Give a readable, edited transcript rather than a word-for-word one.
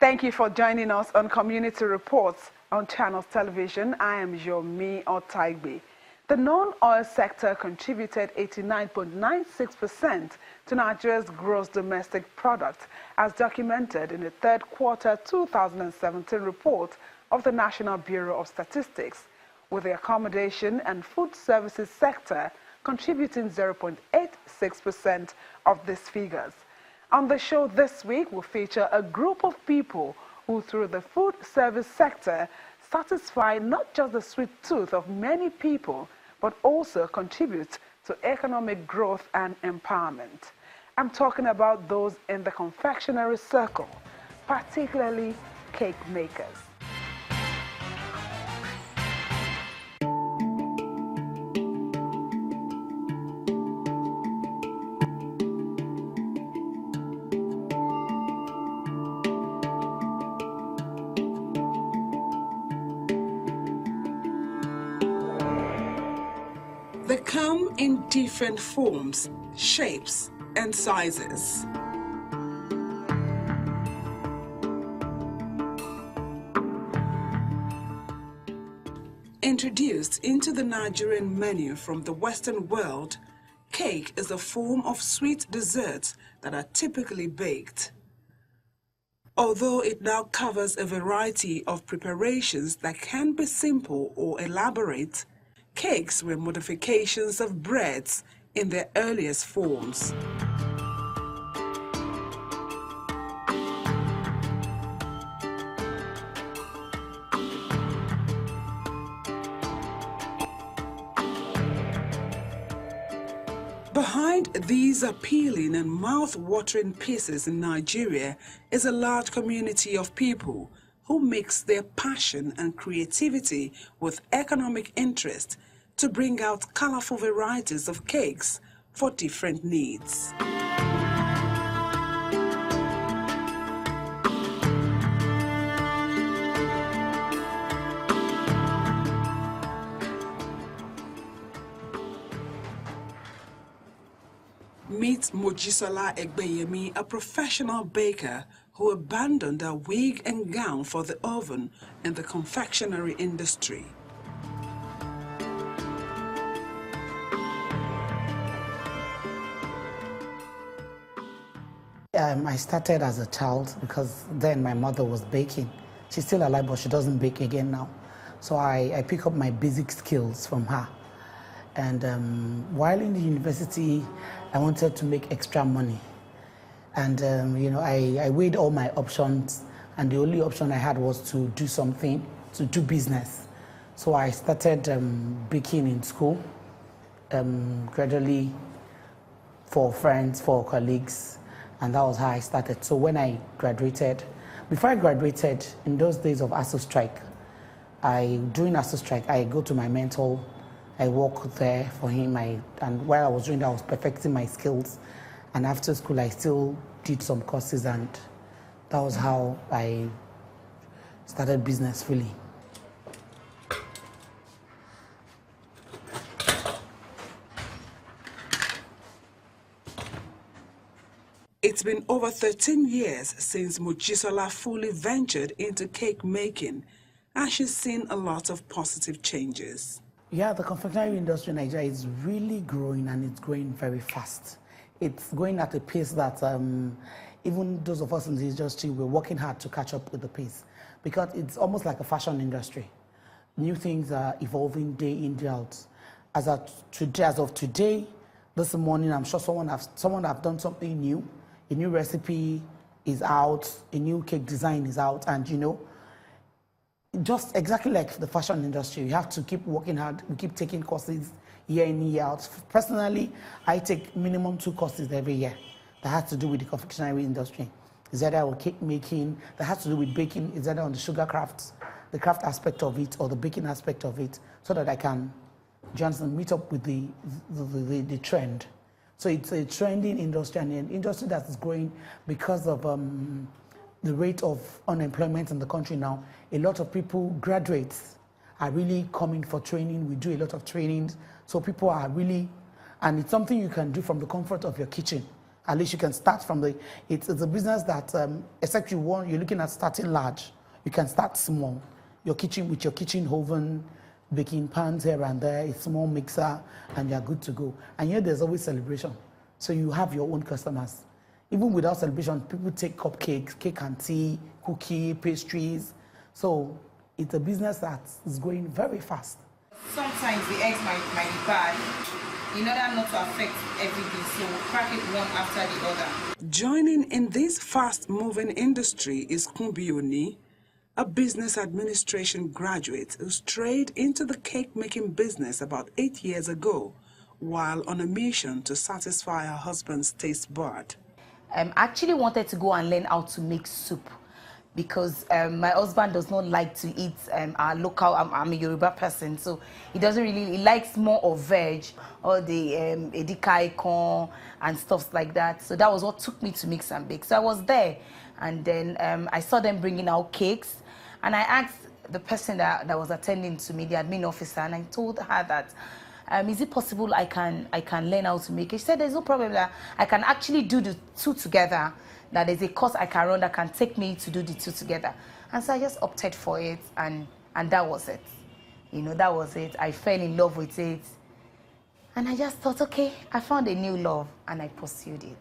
Thank you for joining us on Community Reports on Channels Television. I am Yomi Otaigbe. The non-oil sector contributed 89.96% to Nigeria's gross domestic product, as documented in the third quarter 2017 report of the National Bureau of Statistics, with the accommodation and food services sector contributing 0.86% of these figures. On the show this week, we'll feature a group of people who, through the food service sector, satisfy not just the sweet tooth of many people, but also contribute to economic growth and empowerment. I'm talking about those in the confectionery circle, particularly cake makers. They come in different forms, shapes, and sizes. Introduced into the Nigerian menu from the Western world, cake is a form of sweet desserts that are typically baked. Although it now covers a variety of preparations that can be simple or elaborate, cakes were modifications of breads in their earliest forms. Behind these appealing and mouth-watering pieces in Nigeria is a large community of people who mix their passion and creativity with economic interest to bring out colorful varieties of cakes for different needs. Meet Mojisola Egbeyemi, a professional baker who abandoned her wig and gown for the oven in the confectionery industry. I started as a child because then my mother was baking. She's still alive, but she doesn't bake again now. So I pick up my basic skills from her. And while in the university, I wanted to make extra money. And, I weighed all my options, and the only option I had was to do something, to do business. So I started baking in school, gradually for friends, for colleagues, and that was how I started. So when I graduated, before I graduated, in those days of ASU strike, during ASU strike, I go to my mentor, I work there for him, and while I was doing that, I was perfecting my skills. And after school, I still did some courses, and that was how I started business fully. It's been over 13 years since Mojisola fully ventured into cake making, and she's seen a lot of positive changes. Yeah, the confectionery industry in Nigeria is really growing, and it's growing very fast. It's going at a pace that even those of us in the industry, we're working hard to catch up with the pace, because it's almost like a fashion industry. New things are evolving day in, day out. As of today, this morning, I'm sure someone have done something new. A new recipe is out, a new cake design is out, and just exactly like the fashion industry, you have to keep working hard. We keep taking courses year in, year out. Personally, I take minimum 2 courses every year that has to do with the confectionery industry. It's either on cake making, that has to do with baking, it's either on the sugar crafts, the craft aspect of it, or the baking aspect of it, so that I can just meet up with the trend. So it's a trending industry, and an industry that is growing because of the rate of unemployment in the country now. A lot of people, graduates, are really coming for training. We do a lot of trainings. So people are really, and it's something you can do from the comfort of your kitchen. At least you can start from the, it's a business that, except you're looking at starting large, you can start small. Your kitchen, with your kitchen oven, baking pans here and there, a small mixer, and you're good to go. And here there's always celebration. So you have your own customers. Even without celebration, people take cupcakes, cake and tea, cookie, pastries. So it's a business that is growing very fast. Sometimes the eggs might be bad in order not to affect everything, so we'll crack it one after the other. Joining in this fast-moving industry is Kumbioni, a business administration graduate who strayed into the cake-making business about 8 years ago, while on a mission to satisfy her husband's taste bud. I actually wanted to go and learn how to make soup because my husband does not like to eat our local, I'm a Yoruba person, so he doesn't really, he likes more of veg, or the edika ikon and stuff like that. So that was what took me to Mix and Bake. So I was there, and then I saw them bringing out cakes, and I asked the person that was attending to me, the admin officer, and I told her that, is it possible I can learn how to make it? She said there's no problem, that I can actually do the two together, that there's a course I can run that can take me to do the two together. And so I just opted for it, and that was it. You know, that was it. I fell in love with it. And I just thought, okay, I found a new love, and I pursued it.